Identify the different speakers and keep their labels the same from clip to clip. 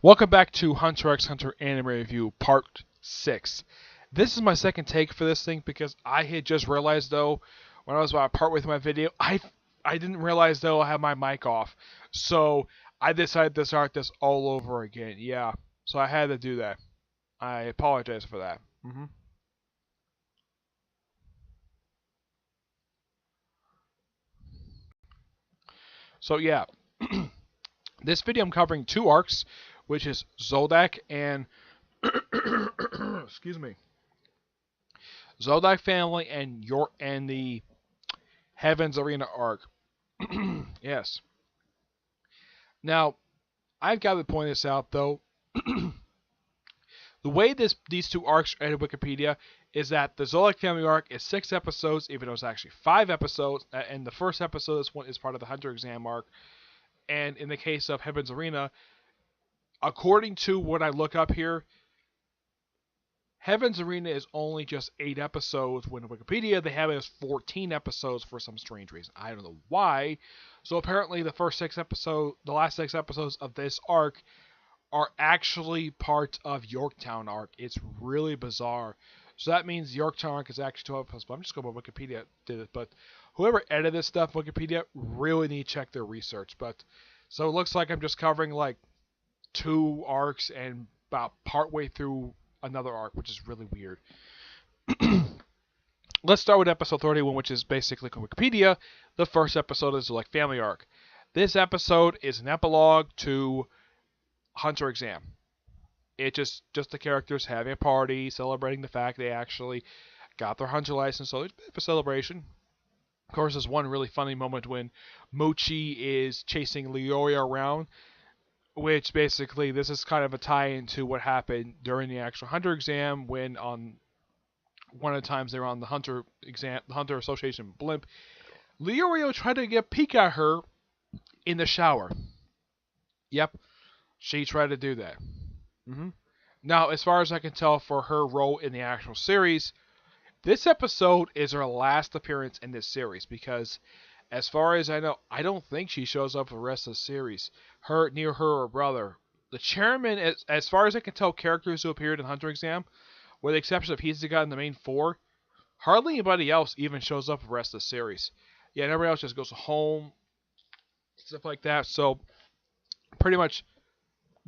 Speaker 1: Welcome back to Hunter x Hunter Anime Review Part 6. This is my second take for this thing because I had just realized though, when I was about to part with my video, I didn't realize though I had my mic off. So I decided to start this all over again. Yeah, so I had to do that. I apologize for that. So yeah, this video I'm covering two arcs, which is Zoldyck and excuse me, Zoldyck Family and the Heavens Arena arc. Yes. Now, I've got to point this out though. The way these two arcs are in Wikipedia is that the Zoldyck Family arc is 6 episodes, even though it's actually 5 episodes, and the first episode is part of the Hunter exam arc. And in the case of Heaven's Arena, according to what I look up here, Heaven's Arena is only just 8 episodes, when in Wikipedia they have it as 14 episodes for some strange reason. I don't know why. So apparently the last 6 episodes of this arc are actually part of Yorktown arc. It's really bizarre. So that means Yorktown arc is actually 12 episodes. But I'm just going by Wikipedia did it. But whoever edited this stuff, Wikipedia, really need to check their research. But so it looks like I'm just covering like 2 arcs and about partway through another arc, which is really weird. Let's start with episode 31, which is basically on Wikipedia. The first episode is like family arc. This episode is an epilogue to Hunter exam. It's just the characters having a party, celebrating the fact they actually got their Hunter license, so it's a bit of a celebration. Of course, there's one really funny moment when Mochi is chasing Leoria around, which basically this is kind of a tie-in to what happened during the actual Hunter exam when on one of the times they were on the Hunter exam, the Hunter Association blimp, Leorio tried to get a peek at her in the shower. Yep, she tried to do that. Now, as far as I can tell for her role in the actual series, this episode is her last appearance in this series because, as far as I know, I don't think she shows up for the rest of the series. Near her brother. The chairman, as far as I can tell, characters who appeared in Hunter exam, with the exception of he's the guy in the main 4, hardly anybody else even shows up for the rest of the series. Yeah, and everybody else just goes home, stuff like that. So, pretty much,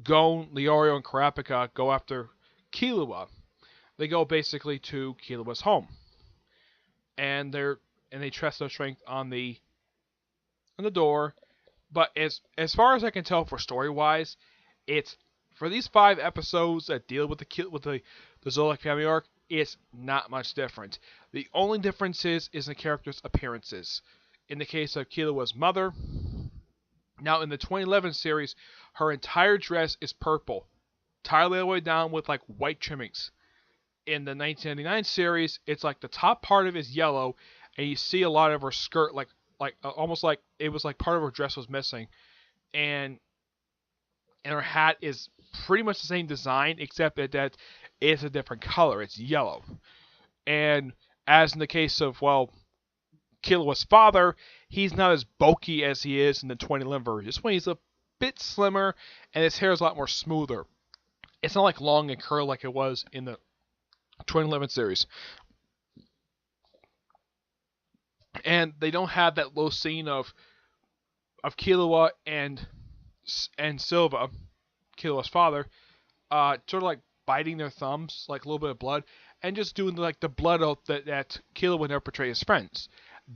Speaker 1: Gon, Leorio, and Karapika go after Killua. They go basically to Killua's home, and they test their strength on the door. But as far as I can tell, for story wise, it's for these 5 episodes that deal with the Zoldyck family arc, it's not much different. The only difference is in the characters' appearances. In the case of Killua's mother, now in the 2011 series, her entire dress is purple, entirely all the way down with like white trimmings. In the 1999 series, it's like the top part of it is yellow, and you see a lot of her skirt, almost like it was like part of her dress was missing, and her hat is pretty much the same design, except that it's a different color. It's yellow. And as in the case of, well, Killua's father, he's not as bulky as he is in the 2011 version. This one he's a bit slimmer, and his hair is a lot more smoother. It's not like long and curly like it was in the 2011 series. And they don't have that low scene of Killua and Silva, Killua's father, sort of like biting their thumbs, like a little bit of blood, and just doing like the blood oath that Killua would never portray his friends.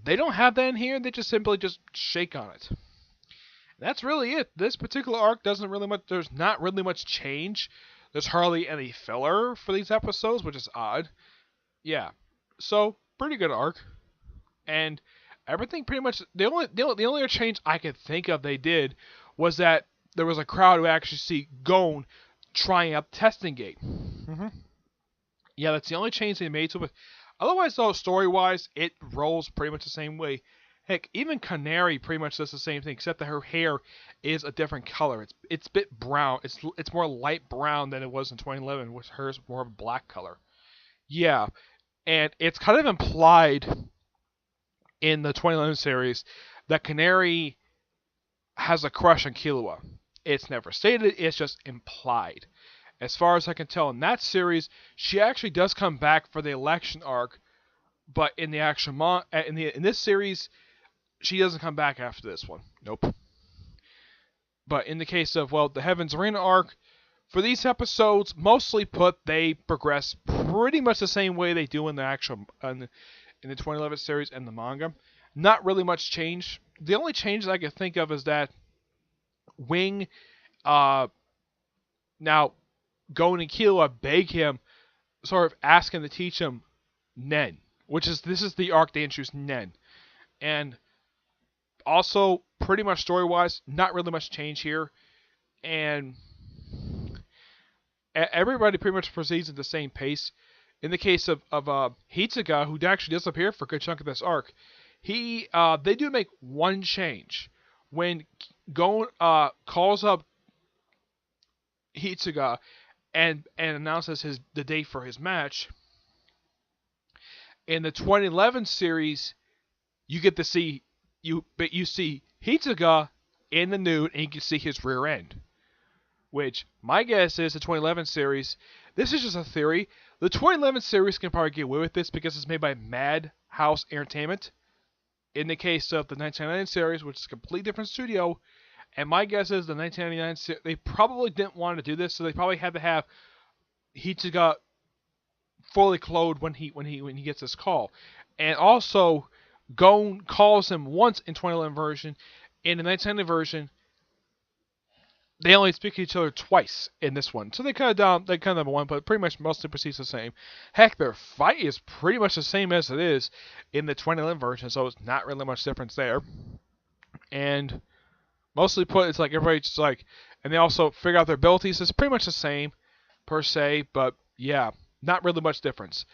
Speaker 1: They don't have that in here. They just simply just shake on it. That's really it. This particular arc doesn't really much. There's not really much change. There's hardly any filler for these episodes, which is odd. Yeah, so pretty good arc, and everything pretty much. The only change I could think of they did was that there was a crowd who actually see Gon trying out the testing gate. Yeah, that's the only change they made to it. Otherwise, though, story-wise, it rolls pretty much the same way. Heck, even Canary pretty much does the same thing, except that her hair is a different color. It's a bit brown. It's more light brown than it was in 2011, with hers more of a black color. Yeah, and it's kind of implied in the 2011 series that Canary has a crush on Killua. It's never stated, it's just implied. As far as I can tell in that series, she actually does come back for the election arc, but in the actual in this series, she doesn't come back after this one. Nope. But in the case of, well, the Heavens Arena arc, for these episodes, mostly put, they progress pretty much the same way they do in the actual in the 2011 series and the manga. Not really much change. The only change that I can think of is that Wing, now Gon and Killua beg him, sort of ask him to teach him Nen, this is the arc they introduced Nen, and also pretty much story-wise, not really much change here, and everybody pretty much proceeds at the same pace. In the case of Hitsuga, who actually disappeared for a good chunk of this arc, they do make one change. When Gon calls up Hitsuga and announces the date for his match, in the 2011 series, you get to see you see Hitsuga in the nude, and you can see his rear end. Which my guess is the 2011 series. This is just a theory. The 2011 series can probably get away with this because it's made by Madhouse Entertainment. In the case of the 1999 series, which is a completely different studio, and my guess is the 1999 series, they probably didn't want to do this, so they probably had to have Hitsuga fully clothed when he gets this call. And also, Gon calls him once in 2011 version. In the 1990 version, they only speak to each other twice in this one. So they kind of one, but pretty much mostly proceeds the same. Heck, their fight is pretty much the same as it is in the 2011 version, so it's not really much difference there. And mostly put, it's like everybody just like, and they also figure out their abilities. It's pretty much the same, per se, but yeah, not really much difference.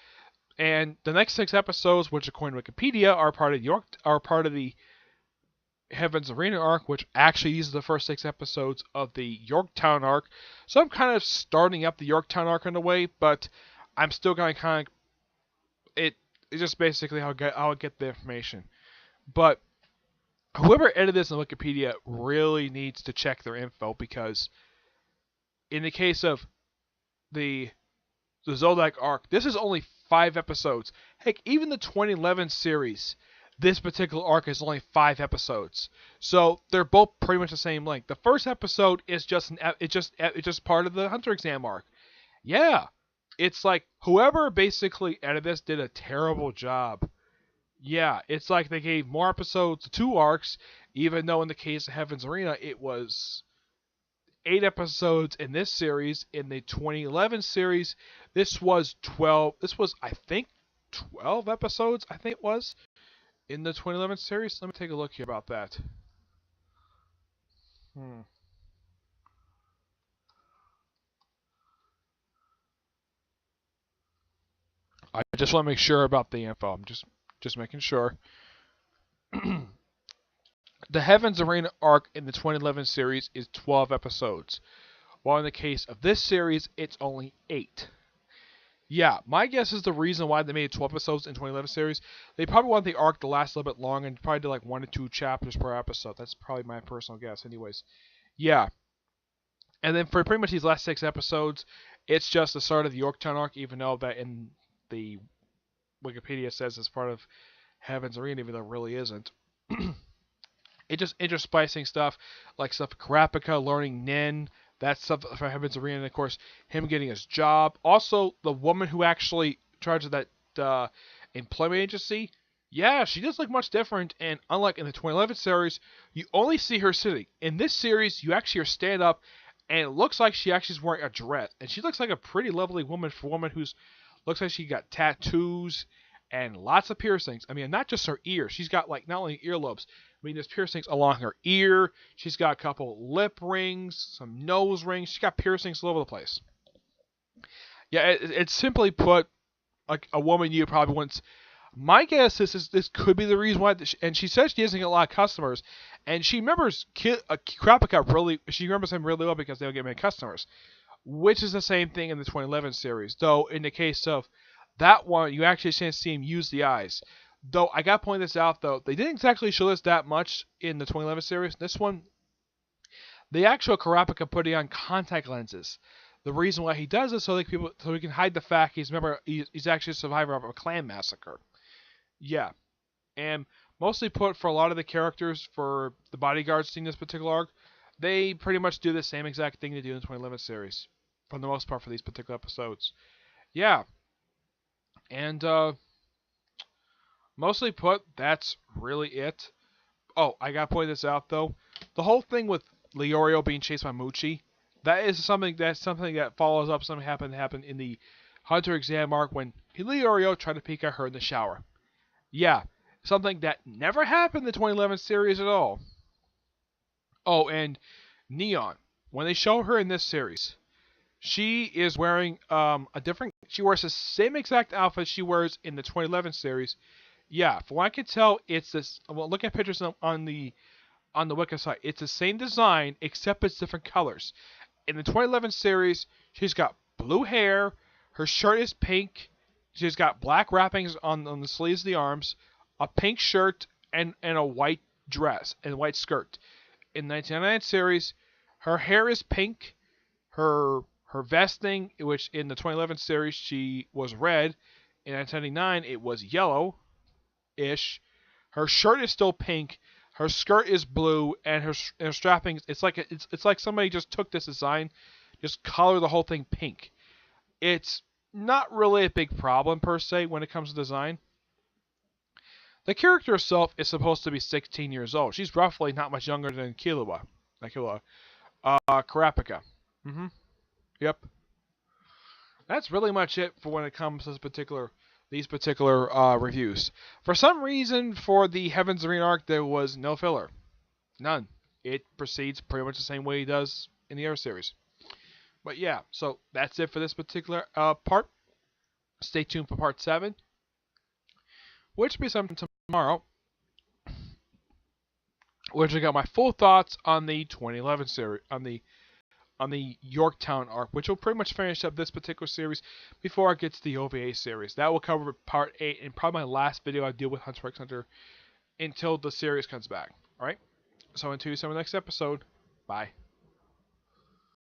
Speaker 1: And the next 6 episodes, which according to Wikipedia are part of the Heavens Arena arc, which actually uses the first 6 episodes of the Yorktown arc. So I'm kind of starting up the Yorktown arc in a way, but I'm still going to kind of it's just basically how I get the information. But whoever edited this on Wikipedia really needs to check their info, because in the case of the Zoldyck arc, this is only 5 episodes. Heck, even the 2011 series, this particular arc is only 5 episodes, so they're both pretty much the same length. The first episode is just part of the Hunter exam arc. Yeah, it's like whoever basically edited this did a terrible job. Yeah, it's like they gave more episodes to 2 arcs, even though in the case of Heaven's Arena it was 8 episodes in this series. In the 2011 series, this was 12. This was, I think, 12 episodes. I think it was. In the 2011 series, let me take a look here about that. I just want to make sure about the info. I'm just making sure. The Heavens Arena arc in the 2011 series is 12 episodes, while in the case of this series, it's only 8. Yeah, my guess is the reason why they made 12 episodes in the 2011 series, they probably want the arc to last a little bit longer and probably do like 1 to 2 chapters per episode. That's probably my personal guess anyways. Yeah. And then for pretty much these last 6 episodes, it's just the start of the Yorktown arc, even though that in the Wikipedia says it's part of Heaven's Arena, even though it really isn't. It just interspicing stuff, like stuff Kurapika, learning Nen, that stuff for Heaven's Arena, and of course, him getting his job. Also, the woman who actually charged of that employment agency, yeah, she doesn't look much different, and unlike in the 2011 series, you only see her sitting. In this series, you actually hear her stand up, and it looks like she actually is wearing a dress. And she looks like a pretty lovely woman for a woman who's, looks like she got tattoos and lots of piercings. I mean, not just her ears. She's got, like, not only earlobes, I mean, there's piercings along her ear. She's got a couple lip rings, some nose rings. She's got piercings all over the place. Yeah, it's simply put, like a woman you probably wouldn't. My guess is this could be the reason why. And she says she doesn't get a lot of customers, and she remembers Kurapika really. She remembers him really well because they don't get many customers, which is the same thing in the 2011 series. Though in the case of that one, you actually see him use the eyes. Though I gotta point this out, though they didn't exactly show this that much in the 2011 series. This one, The actual Karapika putting on contact lenses. The reason why he does this so he can hide the fact he's actually a survivor of a clan massacre. Yeah, and mostly put for a lot of the characters for the bodyguards in this particular arc, they pretty much do the same exact thing they do in the 2011 series, for the most part for these particular episodes. Yeah, and mostly put, that's really it. Oh, I gotta point this out though. The whole thing with Leorio being chased by Muchi, that's something that follows up something happened in the Hunter exam arc when Leorio tried to peek at her in the shower. Yeah, something that never happened in the 2011 series at all. Oh, and Neon. When they show her in this series, she is wearing a different. She wears the same exact outfit she wears in the 2011 series. Yeah, from what I can tell, it's this. Well, look at pictures on the Wiki site. It's the same design except it's different colors. In the 2011 series, she's got blue hair. Her shirt is pink. She's got black wrappings on the sleeves of the arms, a pink shirt, and a white dress and white skirt. In the 1999 series, her hair is pink. Her vesting, which in the 2011 series she was red, in 1999 it was yellow-ish. Her shirt is still pink. Her skirt is blue, and her strapping. It's like somebody just took this design, just colored the whole thing pink. It's not really a big problem per se when it comes to design. The character herself is supposed to be 16 years old. She's roughly not much younger than Karapika. Mm-hmm. Yep. That's really much it for when it comes to these particular reviews. For some reason, for the Heavens Arena arc, there was no filler. None. It proceeds pretty much the same way it does in the other series. But yeah, so that's it for this particular part. Stay tuned for part 7, which will be something tomorrow, which I got my full thoughts on the 2011 series, on the Yorktown arc, which will pretty much finish up this particular series before I get to the OVA series. That will cover part 8 and probably my last video I deal with Hunter x Hunter until the series comes back. Alright? So until you see you in the next episode, bye.